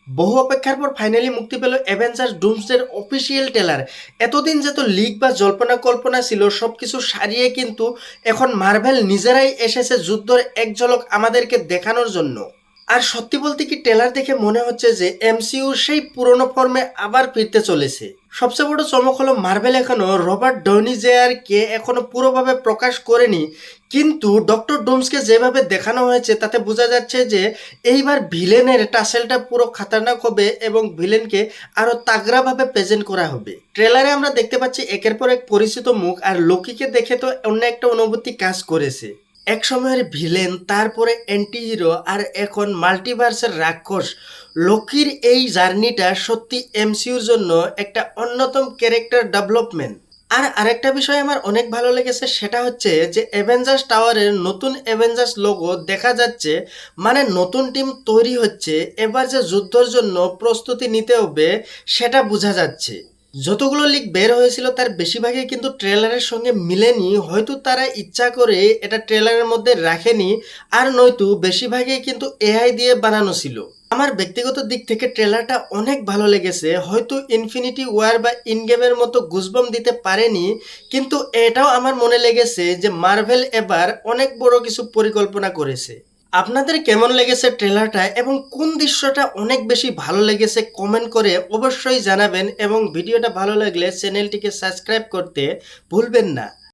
বহু অপেক্ষার পর ফাইনালি মুক্তি পেল অ্যাভেঞ্জার্স ডুমসডের অফিসিয়াল ট্রেলার। এতদিন যত লিক বা জল্পনা কল্পনা ছিল সবকিছু সারিয়ে কিন্তু এখন মার্ভেল নিজেরাই এসেছে যুদ্ধের এক ঝলক আমাদেরকে দেখানোর জন্য। আর সত্যি বলতে কি ট্রেলার দেখে মনে হচ্ছে যে এমসিইউ সেই পুরনো ফর্মে আবার ফিরতে চলেছে। সবচেয়ে বড় চমক হলো মার্ভেল এখনো রবার্ট ডৌনি জুনিয়রকে এখনো পুরোভাবে প্রকাশ করেনি, কিন্তু ডক্টর ডুমসকে যেভাবে দেখানো হয়েছে তাতে বোঝা যাচ্ছে যে এইবার ভিলেনের টাসেলটা পুরো খাতারনাক হবে এবং ভিলেনকে আরো তাগড়াভাবে প্রেজেন্ট করা হবে। ট্রেলারে আমরা দেখতে পাচ্ছি একের পর এক পরিচিত মুখ, আর লোকিকে দেখে তো অন্য একটা অনুভূতি কাজ করেছে। এক সময়ের ভিলেন, তারপরে অ্যান্টি হিরো, আর এখন মাল্টিভার্সের রাক্ষস। লোকির এই জার্নিটা সত্যি এমসিউর জন্য একটা অন্যতম ক্যারেক্টার ডেভেলপমেন্ট। আর আরেকটা বিষয় আমার অনেক ভালো লেগেছে, সেটা হচ্ছে যে অ্যাভেঞ্জার্স টাওয়ারের নতুন অ্যাভেঞ্জার্স লোগো দেখা যাচ্ছে, মানে নতুন টিম তৈরি হচ্ছে। এবার যে যুদ্ধের জন্য প্রস্তুতি নিতে হবে সেটা বোঝা যাচ্ছে। যতগুলো লিক বের হয়েছিল তার বেশিরভাগই কিন্তু ট্রেলারের সঙ্গে মিলেনি, হয়তো তারা ইচ্ছা করে এটা ট্রেলারের মধ্যে রাখেনি, আর নয়তো বেশিরভাগই কিন্তু এআই দিয়ে বানানো ছিল। আমার ব্যক্তিগত দিক থেকে ট্রেলারটা অনেক ভালো লেগেছে। হয়তো ইনফিনিটি ওয়ার বা ইন গেমের মতো গুজবম দিতে পারেনি, কিন্তু এটাও আমার মনে লেগেছে যে মার্ভেল এবার অনেক বড় কিছু পরিকল্পনা করেছে। আপনাদের কেমন লেগেছে ট্রেলারটা এবং কোন দৃশ্যটা অনেক বেশি ভালো লেগেছে কমেন্ট করে অবশ্যই জানাবেন, এবং ভিডিওটা ভালো লাগলে চ্যানেলটিকে সাবস্ক্রাইব করতে ভুলবেন না।